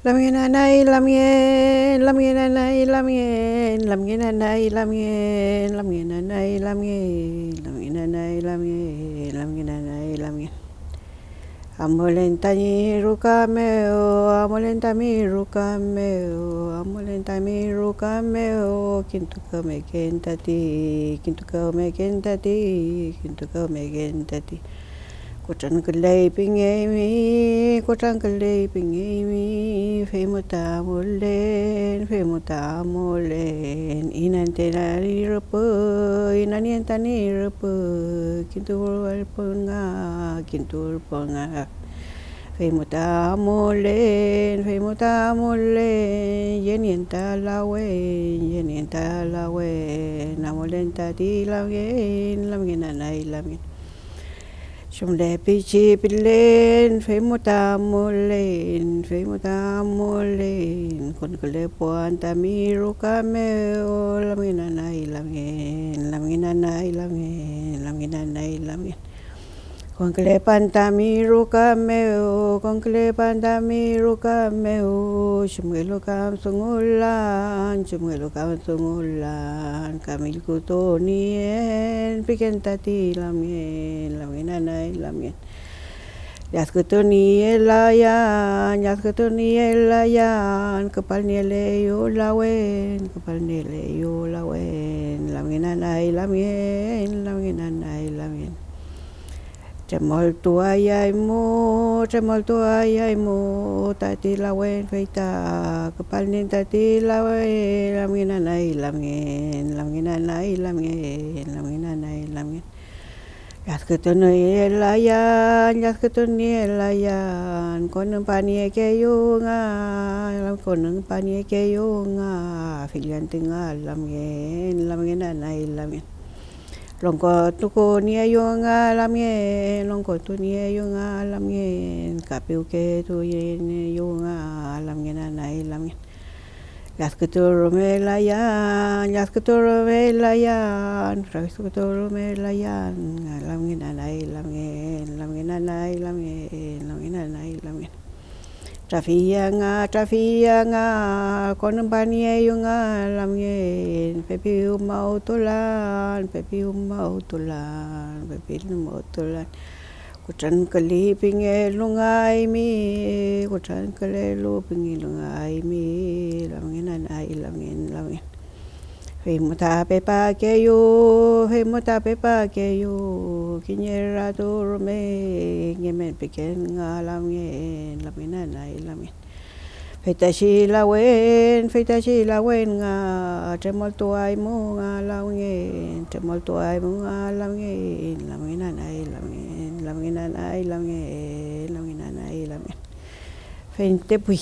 Làm nghe này làm nghe làm nghe này làm nghe làm nghe này làm nghe làm nghe này làm nghe làm nghe này làm nghe làm nghe này làm nghe amolenta ni rukameo amolenta mi rukameo amolenta mi rukameo kintuka me kentati kintuka me kentati kintuka me kentati Kutran kalay pingemi, kutran kalay pingemi, femuta mulen, inantenari rupo, inanientani rupo, kintur ponga, femuta mulen, yenienta lawe, namolenta di lamgen anay lamgen. Shumle pichi pilen, femuta molen, con kule puanta miru cameo, lamina nai lamen. Con kule panta miru cameo, shumelo kam sungulan, kamil kutonien, pikentati lamina nai lamen. Yaskutuni elayan, kapal niele yo lawen, lamina nai lamen. Tremol tuayay mo, tati lawen feita, kapal nin tati lawen, lamina nai lamen. Yaskutuni elayan, koneng panie keyunga, filian tinggal lamen nai lamen. Longko tuko nie yunga lamien, kapiu ke tu yen yunga lamien. Yaskuturu melayan, lamien lamen. Trafia nga, koneng panie yunga lamien, pepiu mautulan. Kutran kali pinge lungai mi, lamien. Femuta pepa keyo, kinyera turme, ngemen piken nga lamien. Feitashi lawen nga, tremol tuay mo nga lamien, lamien. Feinte pui.